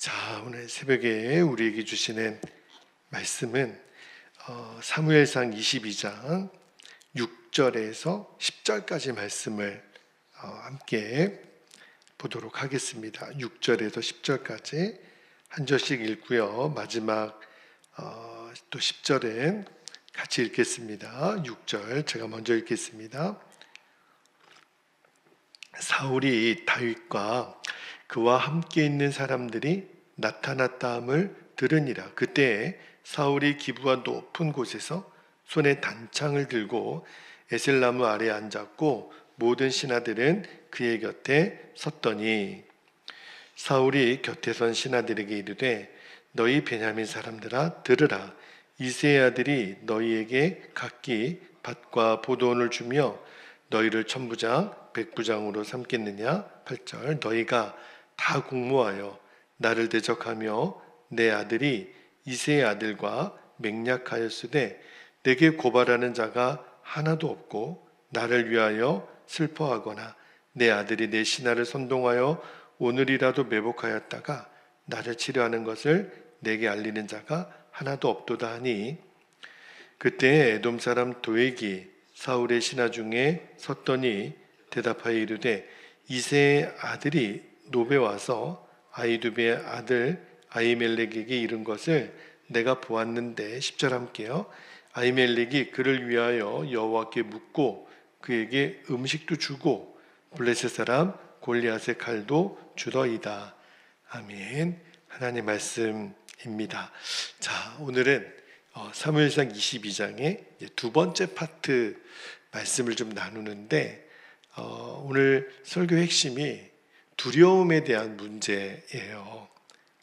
자, 오늘 새벽에 우리에게 주시는 말씀은 사무엘상 22장 6절에서 10절까지 말씀을 함께 보도록 하겠습니다. 6절에서 10절까지 한 절씩 읽고요. 마지막 또 10절은 같이 읽겠습니다. 6절 제가 먼저 읽겠습니다. 사울이 다윗과 그와 함께 있는 사람들이 나타났다함을 들으니라. 그때 사울이 기브아 높은 곳에서 손에 단창을 들고 에셀나무 아래에 앉았고 모든 신하들은 그의 곁에 섰더니 사울이 곁에 선 신하들에게 이르되 너희 베냐민 사람들아 들으라. 이새의 아들이 너희에게 각기 밭과 포도원을 주며 너희를 천부장 백부장으로 삼겠느냐. 8절 너희가 다 공모하여 나를 대적하며 내 아들이 이새의 아들과 맹약하였으되 내게 고발하는 자가 하나도 없고 나를 위하여 슬퍼하거나 내 아들이 내 신하를 선동하여 오늘이라도 매복하였다가 나를 치료하는 것을 내게 알리는 자가 하나도 없도다 하니 그때 에돔 사람 도액이 사울의 신하 중에 섰더니 대답하여 이르되 이새의 아들이 노베 와서 아히두베의 아들 아히멜렉에게 이른 것을 내가 보았는데 10절 함께요. 아히멜렉이 그를 위하여 여호와께 묻고 그에게 음식도 주고 블레셋 사람 골리앗의 칼도 주더이다. 아멘. 하나님 말씀입니다. 자, 오늘은 사무엘상 22장의 두 번째 파트 말씀을 좀 나누는데 오늘 설교 핵심이 두려움에 대한 문제예요.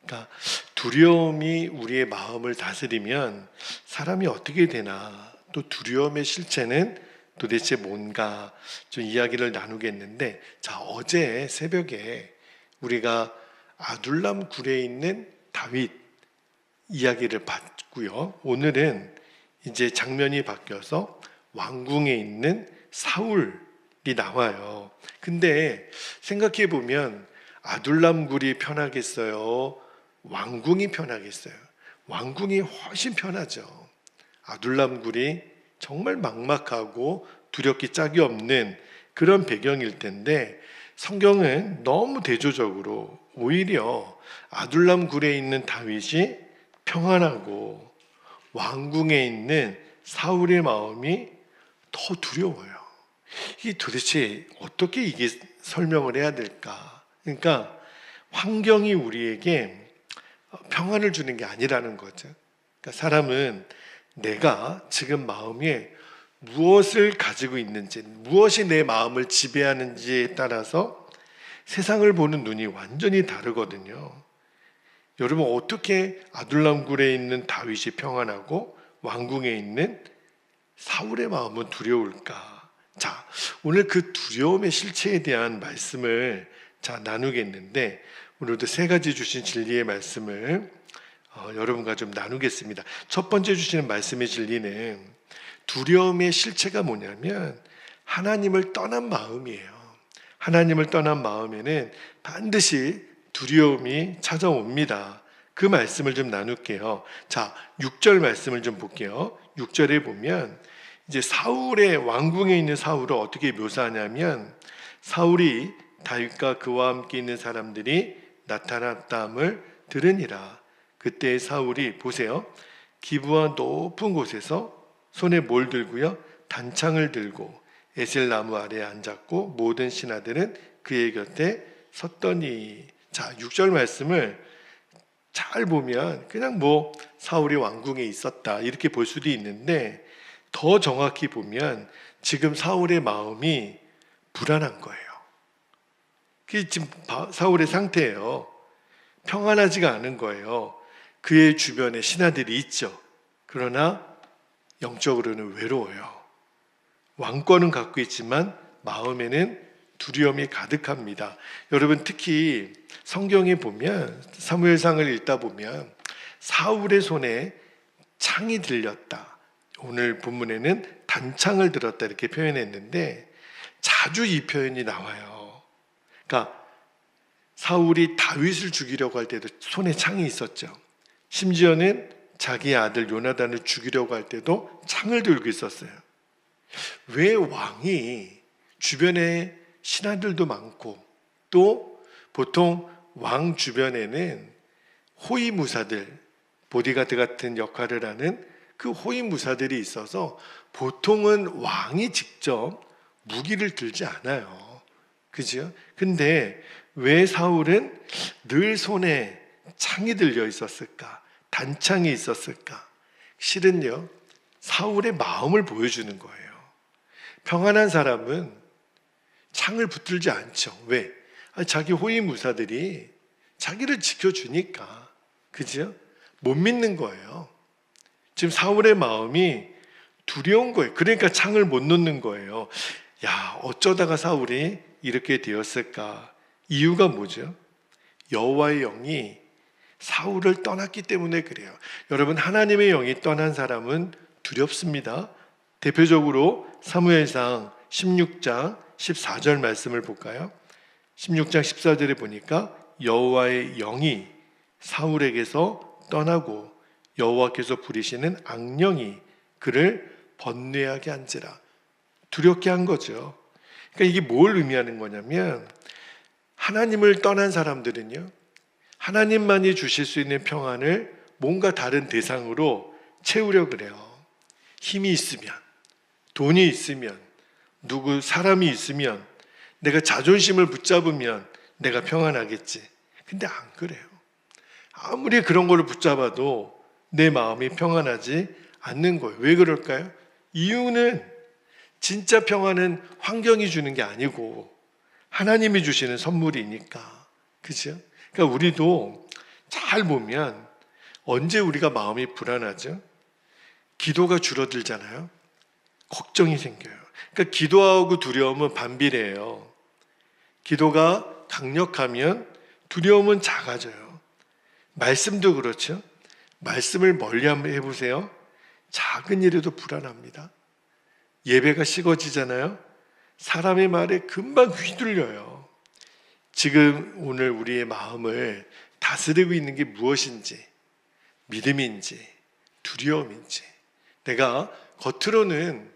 그러니까 두려움이 우리의 마음을 다스리면 사람이 어떻게 되나, 또 두려움의 실체는 도대체 뭔가 좀 이야기를 나누겠는데, 자, 어제 새벽에 우리가 아둘람 굴에 있는 다윗 이야기를 봤고요. 오늘은 이제 장면이 바뀌어서 왕궁에 있는 사울이 나와요. 근데 생각해 보면 아둘람 굴이 편하겠어요? 왕궁이 편하겠어요? 왕궁이 훨씬 편하죠. 아둘람 굴이 정말 막막하고 두렵기 짝이 없는 그런 배경일 텐데 성경은 너무 대조적으로 오히려 아둘람 굴에 있는 다윗이 평안하고 왕궁에 있는 사울의 마음이 더 두려워요. 이게 도대체 어떻게 이게 설명을 해야 될까? 그러니까 환경이 우리에게 평안을 주는 게 아니라는 거죠. 그러니까 사람은 내가 지금 마음에 무엇을 가지고 있는지, 무엇이 내 마음을 지배하는지에 따라서 세상을 보는 눈이 완전히 다르거든요. 여러분, 어떻게 아둘람 굴에 있는 다윗이 평안하고 왕궁에 있는 사울의 마음은 두려울까? 자, 오늘 그 두려움의 실체에 대한 말씀을 나누겠는데, 오늘도 세 가지 주신 진리의 말씀을 여러분과 좀 나누겠습니다. 첫 번째 주시는 말씀의 진리는 두려움의 실체가 뭐냐면 하나님을 떠난 마음이에요. 하나님을 떠난 마음에는 반드시 두려움이 찾아옵니다. 그 말씀을 좀 나눌게요. 자, 6절 말씀을 좀 볼게요. 6절에 보면 이제 사울의 왕궁에 있는 사울을 어떻게 묘사하냐면 사울이 다윗과 그와 함께 있는 사람들이 나타났다함을 들으니라. 그때 사울이 보세요. 기브아 높은 곳에서 손에 뭘 들고요? 단창을 들고 에셀나무 아래에 앉았고 모든 신하들은 그의 곁에 섰더니. 자, 6절 말씀을 잘 보면 그냥 사울이 왕궁에 있었다 이렇게 볼 수도 있는데 더 정확히 보면 지금 사울의 마음이 불안한 거예요. 그게 지금 사울의 상태예요. 평안하지가 않은 거예요. 그의 주변에 신하들이 있죠. 그러나 영적으로는 외로워요. 왕권은 갖고 있지만 마음에는 두려움이 가득합니다. 여러분, 특히 성경에 보면 사무엘상을 읽다 보면 사울의 손에 창이 들렸다, 오늘 본문에는 단창을 들었다 이렇게 표현했는데 자주 이 표현이 나와요. 그러니까 사울이 다윗을 죽이려고 할 때도 손에 창이 있었죠. 심지어는 자기 아들 요나단을 죽이려고 할 때도 창을 들고 있었어요. 왜 왕이 주변에 신하들도 많고 또 보통 왕 주변에는 호위무사들, 보디가드 같은 역할을 하는 그 호위무사들이 있어서 보통은 왕이 직접 무기를 들지 않아요. 그죠? 근데 왜 사울은 늘 손에 창이 들려 있었을까? 단창이 있었을까? 실은요, 사울의 마음을 보여주는 거예요. 평안한 사람은 창을 붙들지 않죠. 왜? 자기 호위무사들이 자기를 지켜주니까. 그죠? 못 믿는 거예요. 지금 사울의 마음이 두려운 거예요. 그러니까 창을 못 놓는 거예요. 야, 어쩌다가 사울이 이렇게 되었을까? 이유가 뭐죠? 여호와의 영이 사울을 떠났기 때문에 그래요. 여러분, 하나님의 영이 떠난 사람은 두렵습니다. 대표적으로 사무엘상 16장 14절 말씀을 볼까요? 16장 14절에 보니까 여호와의 영이 사울에게서 떠나고 여호와께서 부리시는 악령이 그를 번뇌하게 한지라. 두렵게 한 거죠. 그러니까 이게 뭘 의미하는 거냐면 하나님을 떠난 사람들은요, 하나님만이 주실 수 있는 평안을 뭔가 다른 대상으로 채우려고 그래요. 힘이 있으면, 돈이 있으면, 누구 사람이 있으면, 내가 자존심을 붙잡으면 내가 평안하겠지. 근데 안 그래요. 아무리 그런 거를 붙잡아도 내 마음이 평안하지 않는 거예요. 왜 그럴까요? 이유는 진짜 평안은 환경이 주는 게 아니고 하나님이 주시는 선물이니까. 그죠? 그러니까 우리도 잘 보면 언제 우리가 마음이 불안하죠? 기도가 줄어들잖아요. 걱정이 생겨요. 그러니까 기도하고 두려움은 반비례해요. 기도가 강력하면 두려움은 작아져요. 말씀도 그렇죠. 말씀을 멀리 한번 해보세요. 작은 일에도 불안합니다. 예배가 식어지잖아요. 사람의 말에 금방 휘둘려요. 지금 오늘 우리의 마음을 다스리고 있는 게 무엇인지, 믿음인지 두려움인지. 내가 겉으로는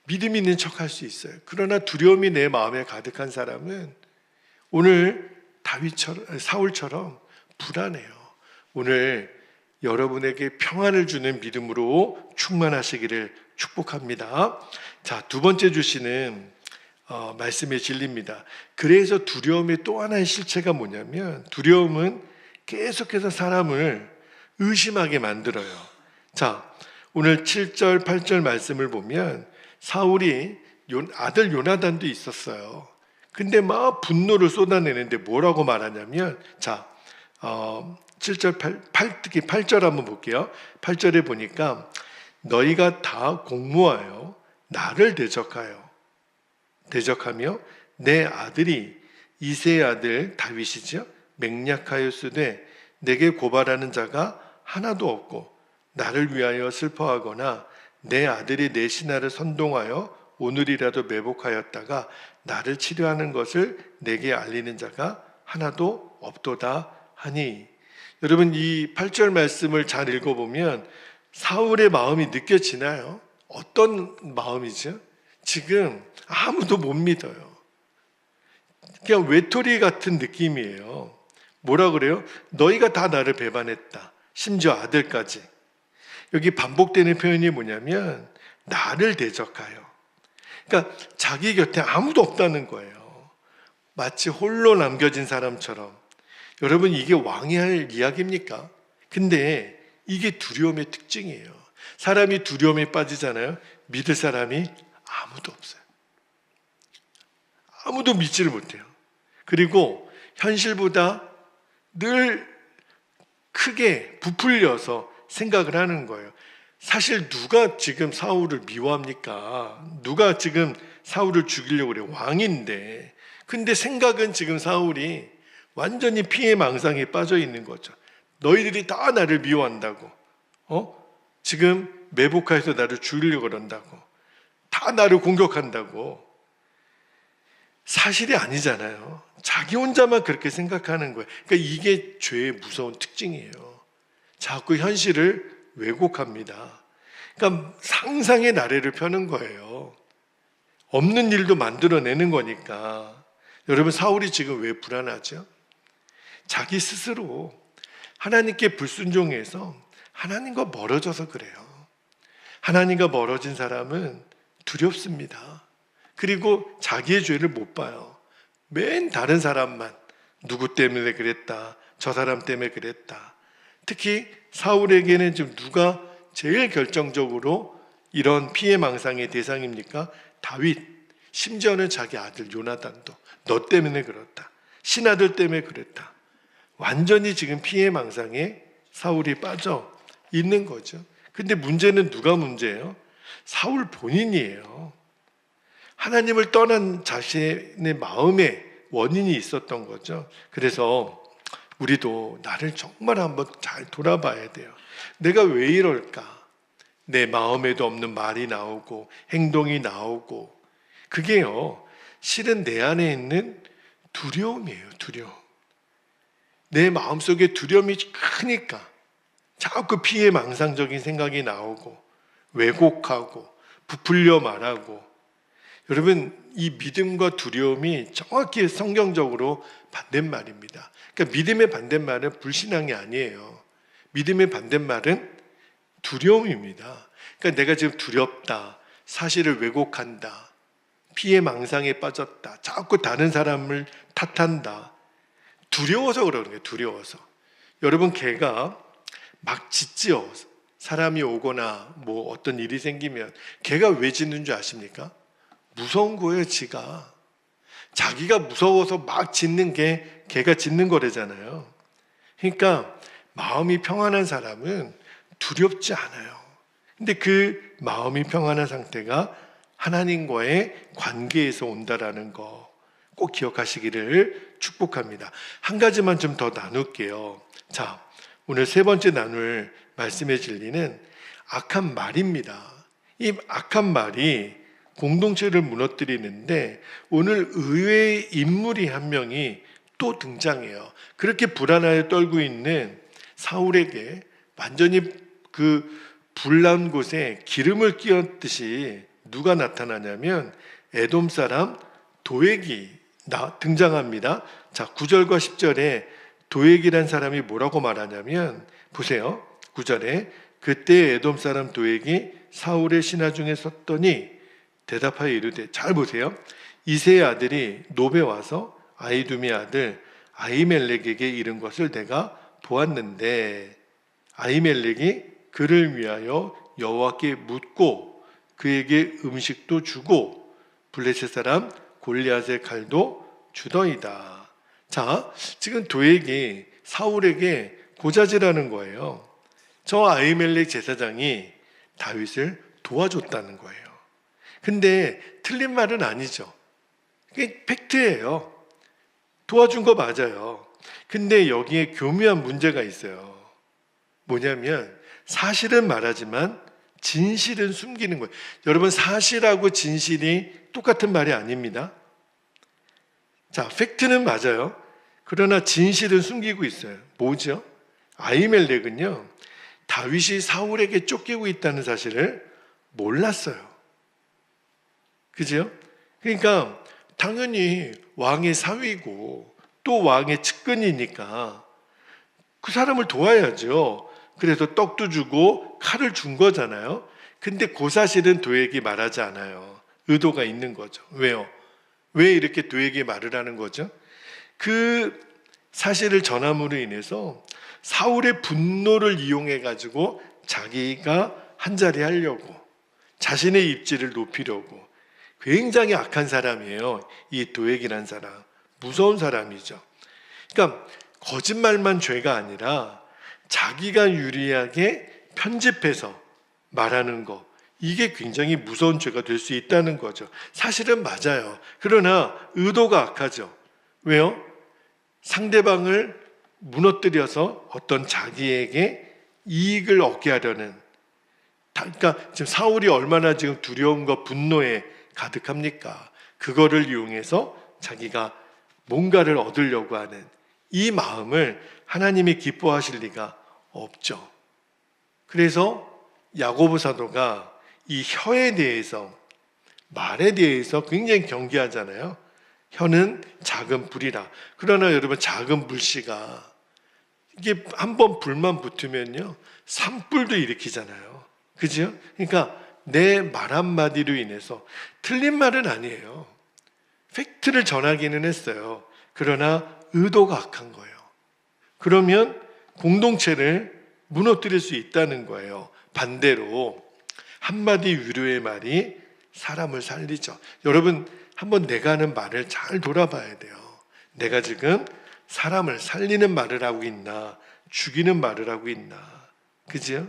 믿음 있는 척 할 수 있어요. 그러나 두려움이 내 마음에 가득한 사람은 오늘 사울처럼 불안해요. 오늘 여러분에게 평안을 주는 믿음으로 충만하시기를 축복합니다. 자, 두 번째 주시는 말씀의 진리입니다. 그래서 두려움의 또 하나의 실체가 뭐냐면 두려움은 계속해서 사람을 의심하게 만들어요. 자, 오늘 7절, 8절 말씀을 보면 사울이 아들 요나단도 있었어요. 근데 막 분노를 쏟아내는데 뭐라고 말하냐면 자, 7절, 특히 8절 한번 볼게요. 8절에 보니까 너희가 다 공모하여 나를 대적하며 내 아들이 이새의 아들 다윗이죠. 맹약하였으되 내게 고발하는 자가 하나도 없고 나를 위하여 슬퍼하거나 내 아들이 내 신하를 선동하여 오늘이라도 매복하였다가 나를 치료하는 것을 내게 알리는 자가 하나도 없도다 하니. 여러분, 이 8절 말씀을 잘 읽어보면 사울의 마음이 느껴지나요? 어떤 마음이죠? 지금 아무도 못 믿어요. 그냥 외톨이 같은 느낌이에요. 뭐라 그래요? 너희가 다 나를 배반했다. 심지어 아들까지. 여기 반복되는 표현이 뭐냐면 나를 대적하여. 그러니까 자기 곁에 아무도 없다는 거예요. 마치 홀로 남겨진 사람처럼. 여러분, 이게 왕이 할 이야기입니까? 근데 이게 두려움의 특징이에요. 사람이 두려움에 빠지잖아요. 믿을 사람이 아무도 없어요. 아무도 믿지를 못해요. 그리고 현실보다 늘 크게 부풀려서 생각을 하는 거예요. 사실 누가 지금 사울을 미워합니까? 누가 지금 사울을 죽이려고 그래요? 왕인데. 근데 생각은 지금 사울이 완전히 피해망상에 빠져 있는 거죠. 너희들이 다 나를 미워한다고. 지금 매복하여서 나를 죽이려고 그런다고. 다 나를 공격한다고. 사실이 아니잖아요. 자기 혼자만 그렇게 생각하는 거예요. 그러니까 이게 죄의 무서운 특징이에요. 자꾸 현실을 왜곡합니다. 그러니까 상상의 나래를 펴는 거예요. 없는 일도 만들어내는 거니까. 여러분, 사울이 지금 왜 불안하죠? 자기 스스로 하나님께 불순종해서 하나님과 멀어져서 그래요. 하나님과 멀어진 사람은 두렵습니다. 그리고 자기의 죄를 못 봐요. 맨 다른 사람만, 누구 때문에 그랬다, 저 사람 때문에 그랬다. 특히 사울에게는 지금 누가 제일 결정적으로 이런 피해망상의 대상입니까? 다윗. 심지어는 자기 아들 요나단도 너 때문에 그렇다, 신하들 때문에 그랬다. 완전히 지금 피해망상에 사울이 빠져 있는 거죠. 근데 문제는 누가 문제예요? 사울 본인이에요. 하나님을 떠난 자신의 마음에 원인이 있었던 거죠. 그래서 우리도 나를 정말 한번 잘 돌아봐야 돼요. 내가 왜 이럴까? 내 마음에도 없는 말이 나오고 행동이 나오고, 그게요, 실은 내 안에 있는 두려움이에요. 두려움. 내 마음속에 두려움이 크니까 자꾸 피해망상적인 생각이 나오고 왜곡하고 부풀려 말하고. 여러분, 이 믿음과 두려움이 정확히 성경적으로 반대말입니다. 그러니까 믿음의 반대말은 불신앙이 아니에요. 믿음의 반대말은 두려움입니다. 그러니까 내가 지금 두렵다, 사실을 왜곡한다, 피해망상에 빠졌다, 자꾸 다른 사람을 탓한다. 두려워서 그러는 거예요. 두려워서. 여러분, 개가 막 짖지요. 사람이 오거나 뭐 어떤 일이 생기면 개가 왜 짖는 줄 아십니까? 무서운 거예요. 지가 자기가 무서워서 막 짖는 게 개가 짖는 거래잖아요. 그러니까 마음이 평안한 사람은 두렵지 않아요. 근데 그 마음이 평안한 상태가 하나님과의 관계에서 온다라는 거 꼭 기억하시기를 축복합니다. 한 가지만 좀 더 나눌게요. 자, 오늘 세 번째 나눌 말씀의 진리는 악한 말입니다. 이 악한 말이 공동체를 무너뜨리는데 오늘 의외의 인물이 한 명이 또 등장해요. 그렇게 불안하여 떨고 있는 사울에게 완전히 그 불난 곳에 기름을 끼얹듯이 누가 나타나냐면 에돔 사람 도액이 등장합니다. 자, 9절과 10절에 도액이란 사람이 뭐라고 말하냐면, 보세요. 9절에 그때 에돔 사람 도액이 사울의 신하 중에 섰더니 대답하여 이르되, 잘 보세요. 이새의 아들이 노베 와서 아이두미 아들 아히멜렉에게 이른 것을 내가 보았는데 아히멜렉이 그를 위하여 여호와께 묻고 그에게 음식도 주고 블레셋 사람 골리앗의 칼도 주더이다. 자, 지금 도액이 사울에게 고자질하는 거예요. 저 아히멜렉 제사장이 다윗을 도와줬다는 거예요. 근데 틀린 말은 아니죠. 그게 팩트예요. 도와준 거 맞아요. 근데 여기에 교묘한 문제가 있어요. 뭐냐면 사실은 말하지만 진실은 숨기는 거예요. 여러분, 사실하고 진실이 똑같은 말이 아닙니다. 자, 팩트는 맞아요. 그러나 진실은 숨기고 있어요. 뭐죠? 아히멜렉은요, 다윗이 사울에게 쫓기고 있다는 사실을 몰랐어요. 그죠? 그러니까 당연히 왕의 사위고 또 왕의 측근이니까 그 사람을 도와야죠. 그래서 떡도 주고 칼을 준 거잖아요. 근데 그 사실은 도액이 말하지 않아요. 의도가 있는 거죠. 왜요? 왜 이렇게 도액이 말을 하는 거죠? 그 사실을 전함으로 인해서 사울의 분노를 이용해 가지고 자기가 한자리 하려고, 자신의 입지를 높이려고. 굉장히 악한 사람이에요. 이 도액이라는 사람. 무서운 사람이죠. 그러니까 거짓말만 죄가 아니라 자기가 유리하게 편집해서 말하는 거, 이게 굉장히 무서운 죄가 될 수 있다는 거죠. 사실은 맞아요. 그러나 의도가 악하죠. 왜요? 상대방을 무너뜨려서 어떤 자기에게 이익을 얻게 하려는. 그러니까 지금 사울이 얼마나 지금 두려움과 분노에 가득합니까? 그거를 이용해서 자기가 뭔가를 얻으려고 하는 이 마음을 하나님이 기뻐하실 리가 없죠. 그래서 야고보 사도가 이 혀에 대해서, 말에 대해서 굉장히 경계하잖아요. 혀는 작은 불이라. 그러나 여러분, 작은 불씨가 이게 한번 불만 붙으면요 산불도 일으키잖아요. 그죠? 그러니까 내 말 한마디로 인해서, 틀린 말은 아니에요, 팩트를 전하기는 했어요. 그러나 의도가 악한 거예요. 그러면 공동체를 무너뜨릴 수 있다는 거예요. 반대로 한마디 위로의 말이 사람을 살리죠. 여러분, 한번 내가 하는 말을 잘 돌아봐야 돼요. 내가 지금 사람을 살리는 말을 하고 있나, 죽이는 말을 하고 있나. 그죠?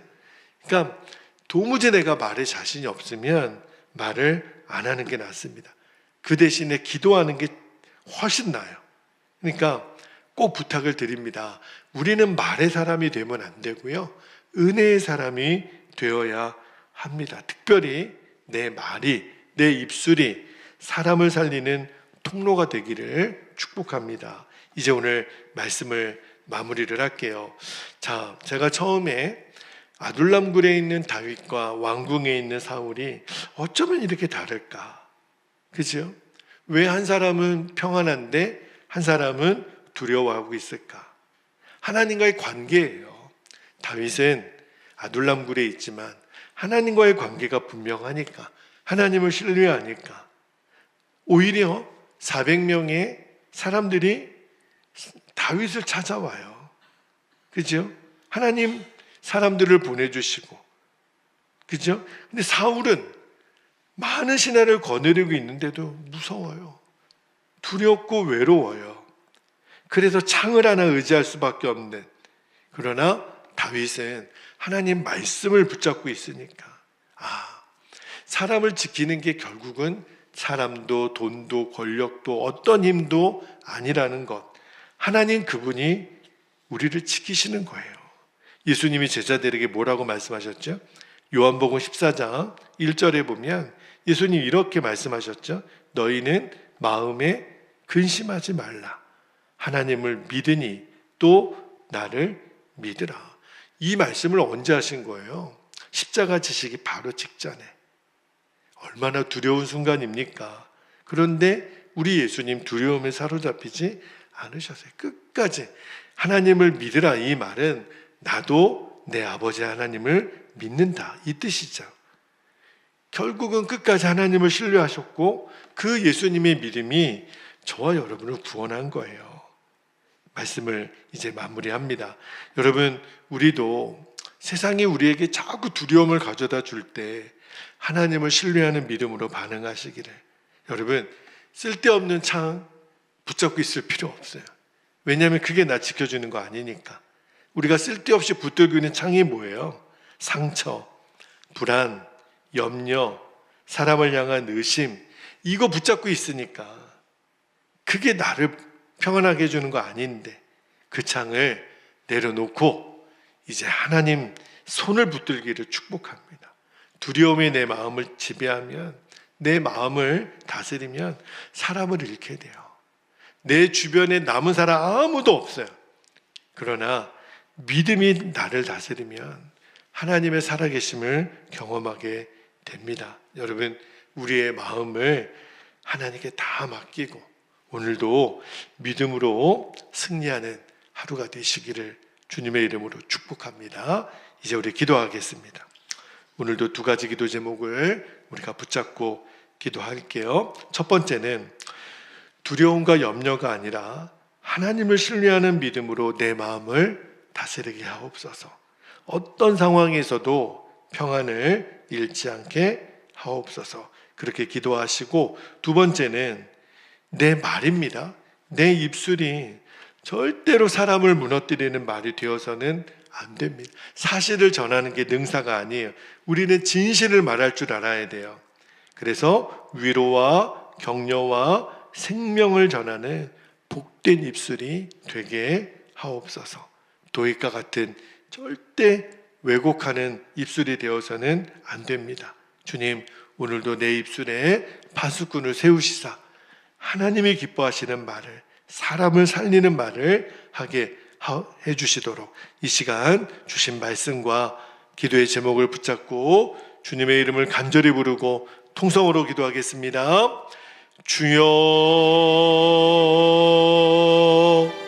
그러니까 도무지 내가 말에 자신이 없으면 말을 안 하는 게 낫습니다. 그 대신에 기도하는 게 훨씬 나아요. 그러니까 꼭 부탁을 드립니다. 우리는 말의 사람이 되면 안 되고요, 은혜의 사람이 되어야 합니다. 특별히 내 말이, 내 입술이 사람을 살리는 통로가 되기를 축복합니다. 이제 오늘 말씀을 마무리를 할게요. 자, 제가 처음에 아둘람굴에 있는 다윗과 왕궁에 있는 사울이 어쩌면 이렇게 다를까? 그죠? 왜 한 사람은 평안한데 한 사람은 두려워하고 있을까? 하나님과의 관계예요. 다윗은 아둘람굴에 있지만 하나님과의 관계가 분명하니까, 하나님을 신뢰하니까 오히려 400명의 사람들이 다윗을 찾아와요. 그죠? 하나님 사람들을 보내주시고, 그죠? 근데 사울은 많은 신하를 거느리고 있는데도 무서워요. 두렵고 외로워요. 그래서 창을 하나 의지할 수밖에 없는, 그러나 다윗은 하나님 말씀을 붙잡고 있으니까, 사람을 지키는 게 결국은 사람도 돈도 권력도 어떤 힘도 아니라는 것, 하나님 그분이 우리를 지키시는 거예요. 예수님이 제자들에게 뭐라고 말씀하셨죠? 요한복음 14장 1절에 보면 예수님 이렇게 말씀하셨죠. 너희는 마음에 근심하지 말라. 하나님을 믿으니 또 나를 믿으라. 이 말씀을 언제 하신 거예요? 십자가 지시기 바로 직전에. 얼마나 두려운 순간입니까? 그런데 우리 예수님 두려움에 사로잡히지 않으셨어요. 끝까지 하나님을 믿으라. 이 말은 나도 내 아버지 하나님을 믿는다, 이 뜻이죠. 결국은 끝까지 하나님을 신뢰하셨고 그 예수님의 믿음이 저와 여러분을 구원한 거예요. 말씀을 이제 마무리합니다. 여러분, 우리도 세상이 우리에게 자꾸 두려움을 가져다 줄 때 하나님을 신뢰하는 믿음으로 반응하시기를. 여러분, 쓸데없는 창 붙잡고 있을 필요 없어요. 왜냐하면 그게 나 지켜주는 거 아니니까. 우리가 쓸데없이 붙들고 있는 창이 뭐예요? 상처, 불안, 염려, 사람을 향한 의심, 이거 붙잡고 있으니까 그게 나를 평안하게 해주는 거 아닌데, 그 창을 내려놓고 이제 하나님 손을 붙들기를 축복합니다. 두려움이 내 마음을 지배하면, 내 마음을 다스리면 사람을 잃게 돼요. 내 주변에 남은 사람 아무도 없어요. 그러나 믿음이 나를 다스리면 하나님의 살아계심을 경험하게 됩니다. 여러분, 우리의 마음을 하나님께 다 맡기고 오늘도 믿음으로 승리하는 하루가 되시기를 주님의 이름으로 축복합니다. 이제 우리 기도하겠습니다. 오늘도 두 가지 기도 제목을 우리가 붙잡고 기도할게요. 첫 번째는 두려움과 염려가 아니라 하나님을 신뢰하는 믿음으로 내 마음을 다스리게 하옵소서. 어떤 상황에서도 평안을 잃지 않게 하옵소서. 그렇게 기도하시고, 두 번째는 내 말입니다. 내 입술이 절대로 사람을 무너뜨리는 말이 되어서는 안 됩니다. 사실을 전하는 게 능사가 아니에요. 우리는 진실을 말할 줄 알아야 돼요. 그래서 위로와 격려와 생명을 전하는 복된 입술이 되게 하옵소서. 도입과 같은 절대 왜곡하는 입술이 되어서는 안 됩니다. 주님, 오늘도 내 입술에 파수꾼을 세우시사 하나님이 기뻐하시는 말을, 사람을 살리는 말을 하게 해주시도록 이 시간 주신 말씀과 기도의 제목을 붙잡고 주님의 이름을 간절히 부르고 통성으로 기도하겠습니다. 주여